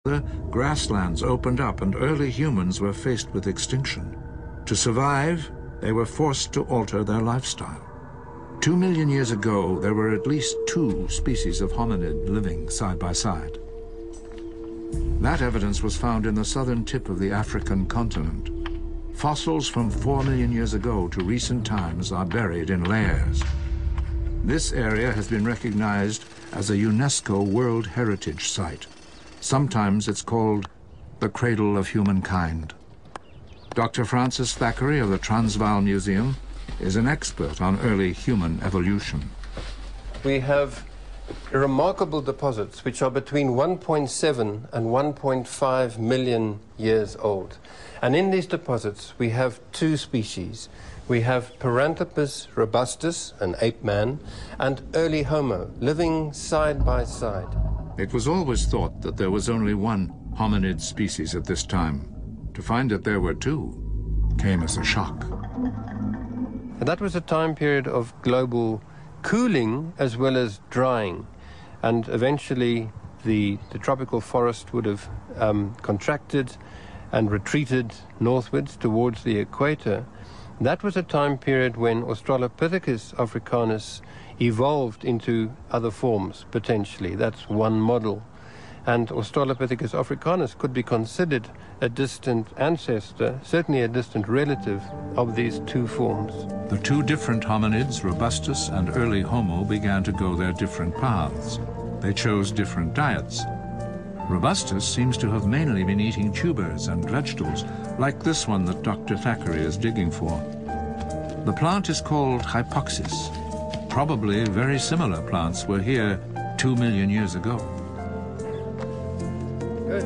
The grasslands opened up and early humans were faced with extinction. To survive, they were forced to alter their lifestyle. 2 million years ago, there were at least 2 species of hominid living side by side. That evidence was found in the southern tip of the African continent. Fossils from 4 million years ago to recent times are buried in layers. This area has been recognized as a UNESCO World Heritage Site. Sometimes it's called the cradle of humankind. Dr. Francis Thackeray of the Transvaal Museum is an expert on early human evolution. We have remarkable deposits which are between 1.7 and 1.5 million years old. And in these deposits we have 2 species. We have Paranthropus robustus, an ape man, and early Homo, living side by side. It was always thought that there was only one hominid species at this time. To find that there were 2 came as a shock. And that was a time period of global cooling as well as drying. And eventually the tropical forest would have contracted and retreated northwards towards the equator. That was a time period when Australopithecus africanus evolved into other forms, potentially. That's one model. And Australopithecus africanus could be considered a distant ancestor, certainly a distant relative of these 2 forms. The 2 different hominids, Robustus and early Homo, began to go their different paths. They chose different diets. Robustus seems to have mainly been eating tubers and vegetables, like this one that Dr. Thackeray is digging for. The plant is called Hypoxis. Probably very similar plants were here 2 million years ago. Good.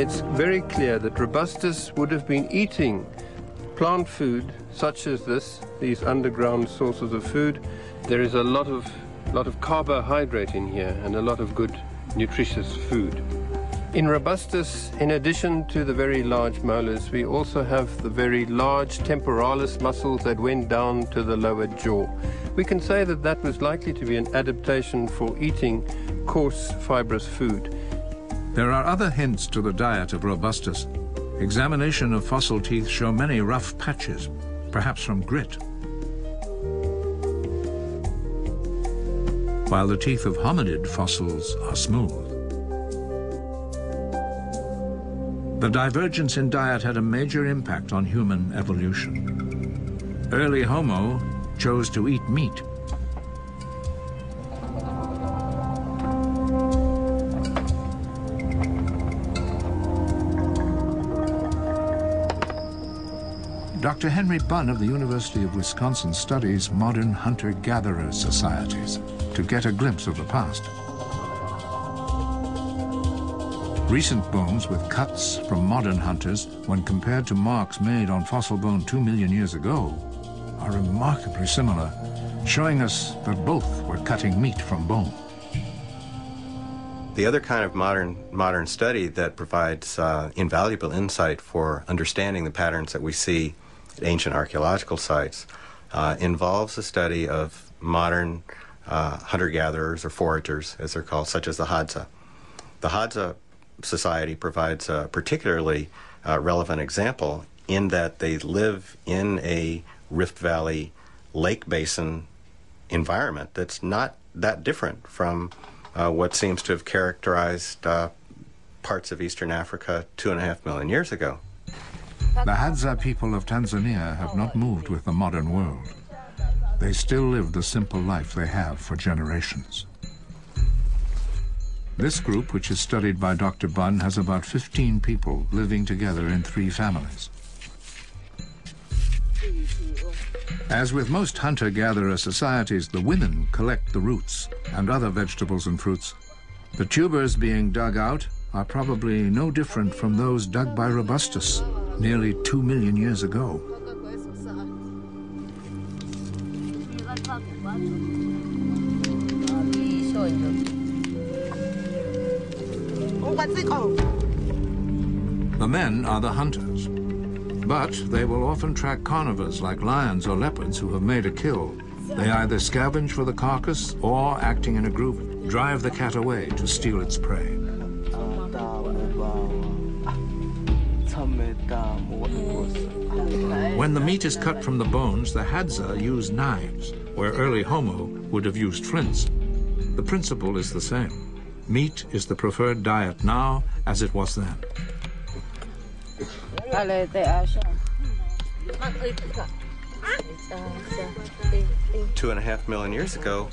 It's very clear that Robustus would have been eating plant food such as this, these underground sources of food. There is a lot of carbohydrate in here and a lot of good nutritious food. In Robustus, in addition to the very large molars, we also have the very large temporalis muscles that went down to the lower jaw. We can say that that was likely to be an adaptation for eating coarse, fibrous food. There are other hints to the diet of Robustus. Examination of fossil teeth show many rough patches, perhaps from grit, while the teeth of hominid fossils are smooth. The divergence in diet had a major impact on human evolution. Early Homo chose to eat meat. Dr. Henry Bunn of the University of Wisconsin studies modern hunter-gatherer societies to get a glimpse of the past. Recent bones with cuts from modern hunters, when compared to marks made on fossil bone 2 million years ago, are remarkably similar, showing us that both were cutting meat from bone. The other kind of modern study that provides invaluable insight for understanding the patterns that we see at ancient archaeological sites involves the study of modern hunter-gatherers or foragers, as they're called, such as the Hadza. The Hadza society provides a particularly relevant example in that they live in a Rift Valley lake basin environment that's not that different from what seems to have characterized parts of Eastern Africa 2.5 million years ago. The Hadza people of Tanzania have not moved with the modern world. They still live the simple life they have for generations. This group, which is studied by Dr. Bunn, has about 15 people living together in 3 families. As with most hunter-gatherer societies, the women collect the roots and other vegetables and fruits. The tubers being dug out are probably no different from those dug by Robustus nearly 2 million years ago. The men are the hunters, but they will often track carnivores like lions or leopards who have made a kill They either scavenge for the carcass or, acting in a group, drive the cat away to steal its prey. When the meat is cut from the bones, the Hadza use knives, where early Homo would have used flints. The principle is the same. Meat is the preferred diet now as it was then. 2.5 million years ago,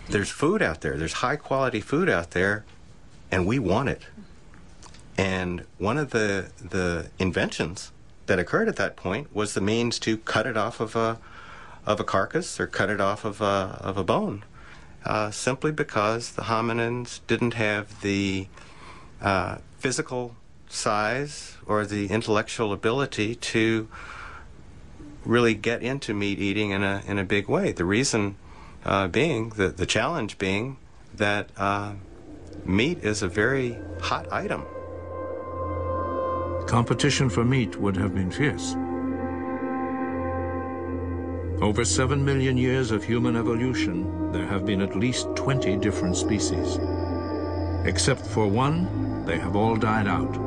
there's food out there. There's high-quality food out there, and we want it. And one of the inventions that occurred at that point was the means to cut it off of a carcass or cut it off of a bone, simply because the hominins didn't have the physical size or the intellectual ability to really get into meat eating in a big way. The reason being, the challenge being that meat is a very hot item. Competition for meat would have been fierce. Over 7 million years of human evolution, there have been at least 20 different species. Except for one, they have all died out.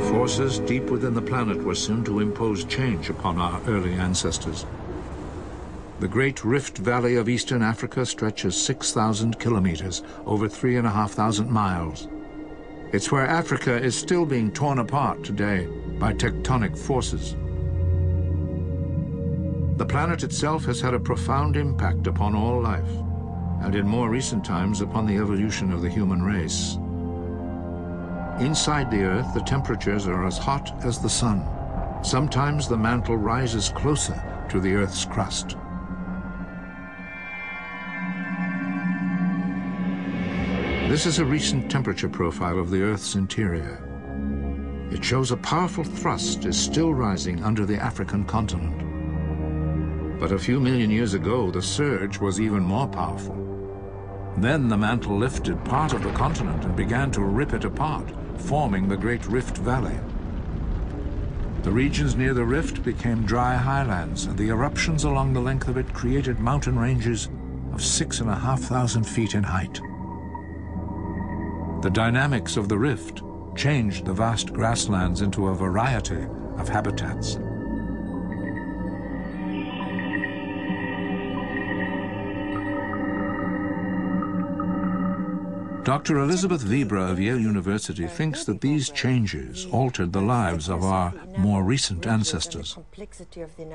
Forces deep within the planet were soon to impose change upon our early ancestors. The Great Rift Valley of Eastern Africa stretches 6,000 kilometers, over 3,500 miles. It's where Africa is still being torn apart today by tectonic forces. The planet itself has had a profound impact upon all life, and in more recent times upon the evolution of the human race. Inside the Earth, the temperatures are as hot as the sun. Sometimes the mantle rises closer to the Earth's crust. This is a recent temperature profile of the Earth's interior. It shows a powerful thrust is still rising under the African continent. But a few million years ago, the surge was even more powerful. Then the mantle lifted part of the continent and began to rip it apart, forming the Great Rift Valley. The regions near the rift became dry highlands, and the eruptions along the length of it created mountain ranges of 6,500 feet in height. The dynamics of the rift changed the vast grasslands into a variety of habitats. Dr. Elizabeth Vibra of Yale University thinks that these changes altered the lives of our more recent ancestors.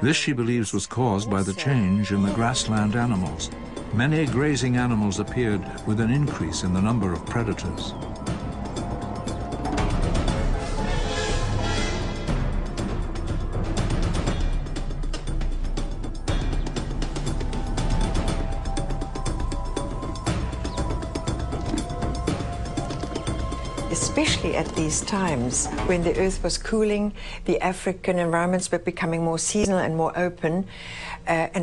This, she believes, was caused by the change in the grassland animals. Many grazing animals appeared with an increase in the number of predators. Especially at these times when the Earth was cooling, the African environments were becoming more seasonal and more open, and